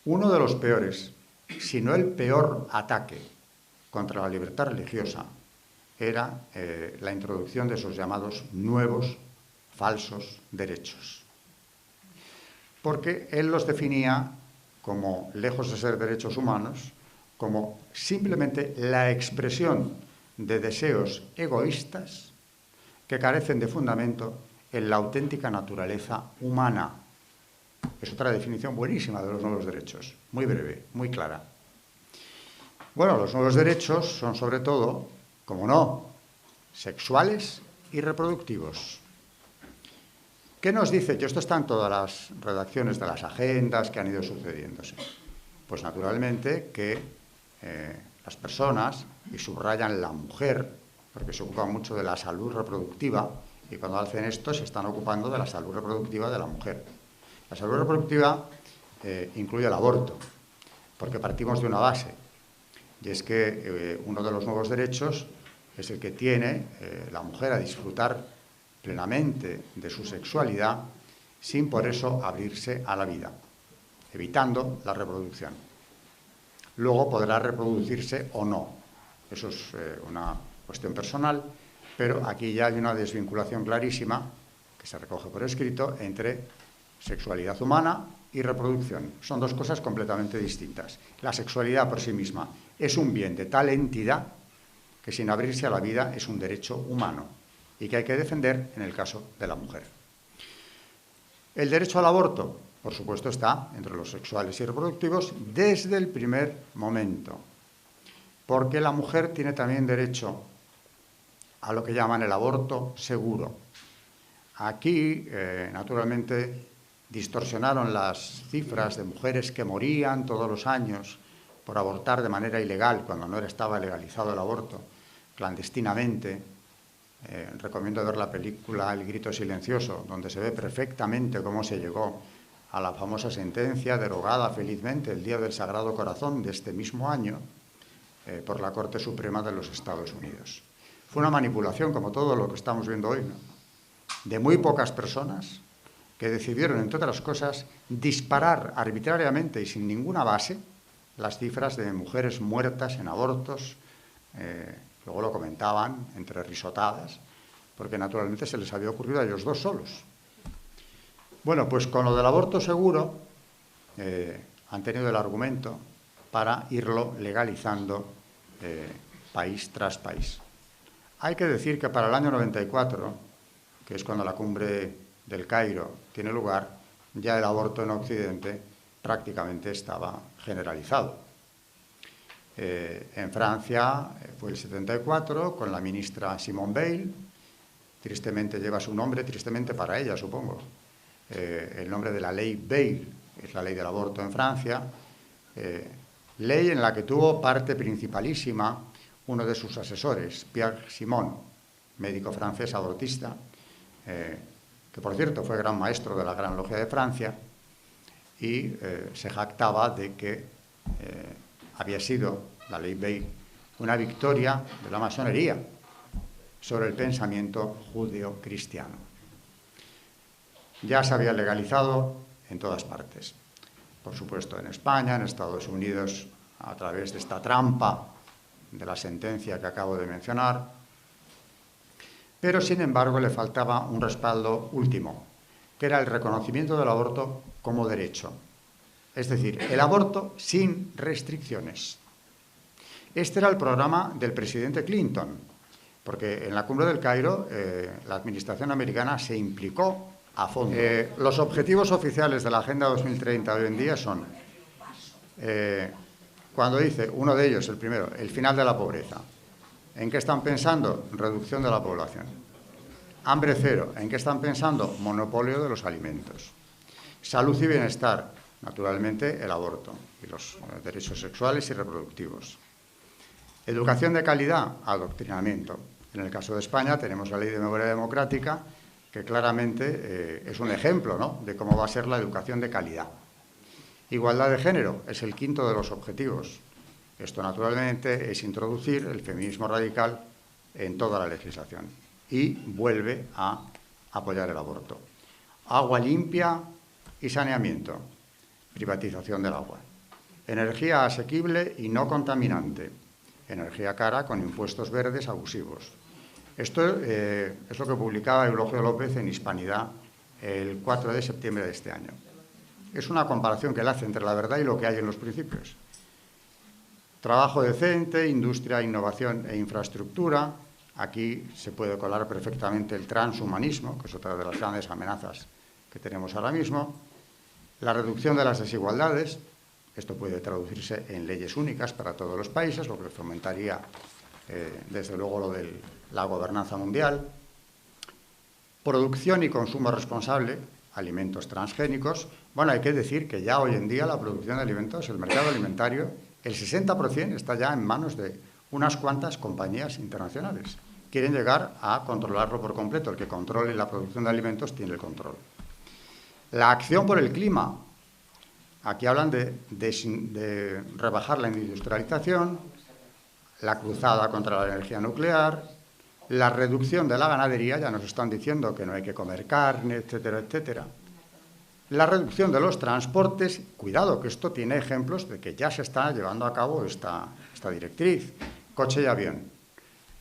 Speaker 1: uno de los peores, si no el peor ataque contra la libertad religiosa era la introducción de esos llamados nuevos, falsos derechos. Porque él los definía como, lejos de ser derechos humanos, como simplemente la expresión de deseos egoístas que carecen de fundamento en la auténtica naturaleza humana. Es otra definición buenísima de los nuevos derechos, muy breve, muy clara. Bueno, los nuevos derechos son sobre todo, como no, sexuales y reproductivos. ¿Qué nos dice? Que esto está en todas las redacciones de las agendas que han ido sucediéndose. Pues naturalmente que las personas, y subrayan la mujer, porque se ocupa mucho de la salud reproductiva, y cuando hacen esto se están ocupando de la salud reproductiva de la mujer. La salud reproductiva incluye el aborto, porque partimos de una base, y es que uno de los nuevos derechos es el que tiene la mujer a disfrutar plenamente de su sexualidad sin por eso abrirse a la vida. evitando la reproducción. Luego podrá reproducirse o no. Eso es una cuestión personal, pero aquí ya hay una desvinculación clarísima, que se recoge por escrito, entre sexualidad humana y reproducción. Son dos cosas completamente distintas. La sexualidad por sí misma es un bien de tal entidad que sin abrirse a la vida es un derecho humano y que hay que defender en el caso de la mujer. El derecho al aborto, por supuesto, está entre los sexuales y reproductivos desde el primer momento, porque la mujer tiene también derecho a lo que llaman el aborto seguro. Aquí, naturalmente, distorsionaron las cifras de mujeres que morían todos los años por abortar de manera ilegal, cuando no estaba legalizado el aborto, clandestinamente. Recomiendo ver la película El grito silencioso, donde se ve perfectamente cómo se llegó a la famosa sentencia derogada felizmente el día del Sagrado Corazón de este mismo año por la Corte Suprema de los Estados Unidos. Fue una manipulación, como todo lo que estamos viendo hoy, ¿no?, de muy pocas personas que decidieron, entre otras cosas, disparar arbitrariamente y sin ninguna base las cifras de mujeres muertas en abortos. Luego lo comentaban entre risotadas, porque naturalmente se les había ocurrido a ellos dos solos. Bueno, pues con lo del aborto seguro han tenido el argumento para irlo legalizando país tras país. Hay que decir que para el año 94, que es cuando la cumbre del Cairo tiene lugar, ya el aborto en Occidente prácticamente estaba generalizado. En Francia fue el 74, con la ministra Simone Veil. Tristemente lleva su nombre, tristemente para ella, supongo. El nombre de la ley Veil, es la ley del aborto en Francia. Ley en la que tuvo parte principalísima uno de sus asesores, Pierre Simon, médico francés abortista, que por cierto fue gran maestro de la Gran Logia de Francia, y se jactaba de que había sido la ley Veil una victoria de la masonería sobre el pensamiento judeo-cristiano. Ya se había legalizado en todas partes, por supuesto en España, en Estados Unidos, a través de esta trampa de la sentencia que acabo de mencionar, pero sin embargo le faltaba un respaldo último, que era el reconocimiento del aborto como derecho. Es decir, el aborto sin restricciones. Este era el programa del presidente Clinton, porque en la cumbre del Cairo la administración americana se implicó a fondo. Los objetivos oficiales de la Agenda 2030 hoy en día son, cuando dice uno de ellos, el primero, el final de la pobreza. ¿En qué están pensando? Reducción de la población. Hambre cero. ¿En qué están pensando? Monopolio de los alimentos. Salud y bienestar. Naturalmente, el aborto y los derechos sexuales y reproductivos. Educación de calidad, adoctrinamiento. En el caso de España tenemos la Ley de Memoria Democrática, que claramente es un ejemplo, ¿no?, de cómo va a ser la educación de calidad. Igualdad de género es el quinto de los objetivos. Esto, naturalmente, es introducir el feminismo radical en toda la legislación y vuelve a apoyar el aborto. Agua limpia y saneamiento. Privatización del agua. Energía asequible y no contaminante. Energía cara con impuestos verdes abusivos. Esto es lo que publicaba Eulogio López en Hispanidad el 4 de septiembre de este año. Es una comparación que él hace entre la verdad y lo que hay en los principios. Trabajo decente, industria, innovación e infraestructura. Aquí se puede colar perfectamente el transhumanismo, que es otra de las grandes amenazas que tenemos ahora mismo. La reducción de las desigualdades. Esto puede traducirse en leyes únicas para todos los países, lo que fomentaría, desde luego, lo de la gobernanza mundial. Producción y consumo responsable, alimentos transgénicos. Bueno, hay que decir que ya hoy en día la producción de alimentos, el mercado alimentario, el 60% está ya en manos de unas cuantas compañías internacionales. Quieren llegar a controlarlo por completo. El que controle la producción de alimentos tiene el control. La acción por el clima. Aquí hablan de rebajar la industrialización, la cruzada contra la energía nuclear, la reducción de la ganadería. Ya nos están diciendo que no hay que comer carne, etcétera, etcétera. la reducción de los transportes. Cuidado, que esto tiene ejemplos de que ya se está llevando a cabo esta directriz. Coche y avión.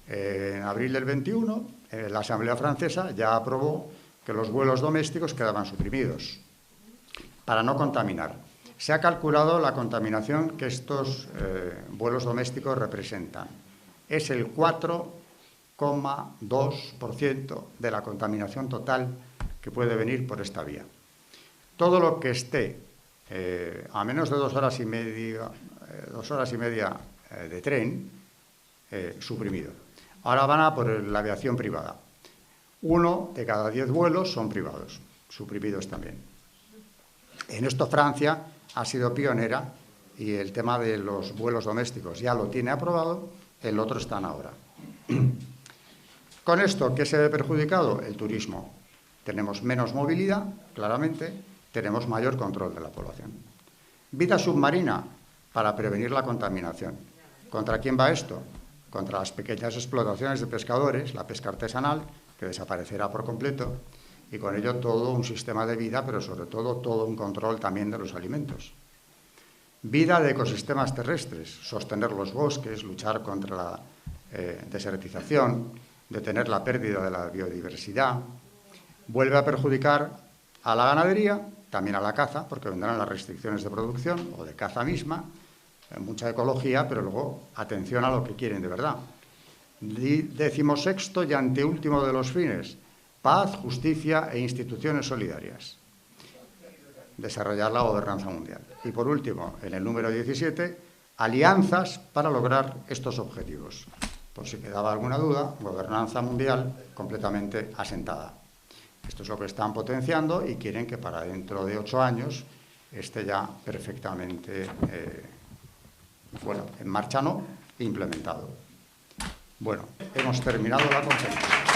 Speaker 1: En abril del 21, la Asamblea Francesa ya aprobó que los vuelos domésticos quedaban suprimidos para no contaminar. Se ha calculado la contaminación que estos vuelos domésticos representan. Es el 4,2% de la contaminación total que puede venir por esta vía. Todo lo que esté a menos de 2 horas y media de tren, suprimido. Ahora van a por la aviación privada. 1 de cada 10 vuelos son privados, suprimidos también. En esto Francia ha sido pionera y el tema de los vuelos domésticos ya lo tiene aprobado, el otro están ahora. Con esto, ¿qué se ve perjudicado? El turismo. Tenemos menos movilidad, claramente, tenemos mayor control de la población. Vida submarina, para prevenir la contaminación. ¿Contra quién va esto? Contra las pequeñas explotaciones de pescadores, la pesca artesanal, que desaparecerá por completo, y con ello todo un sistema de vida, pero sobre todo un control también de los alimentos. Vida de ecosistemas terrestres, sostener los bosques, luchar contra la desertización, detener la pérdida de la biodiversidad. Vuelve a perjudicar a la ganadería, también a la caza, porque vendrán las restricciones de producción o de caza misma, mucha ecología, pero luego atención a lo que quieren de verdad. 16º y anteúltimo de los fines: paz, justicia e instituciones solidarias. Desarrollar la gobernanza mundial. Y por último, en el número 17, alianzas para lograr estos objetivos. Por si quedaba alguna duda, gobernanza mundial completamente asentada. Esto es lo que están potenciando y quieren que para dentro de 8 años esté ya perfectamente en marcha, no, implementado. Bueno, hemos terminado la conferencia.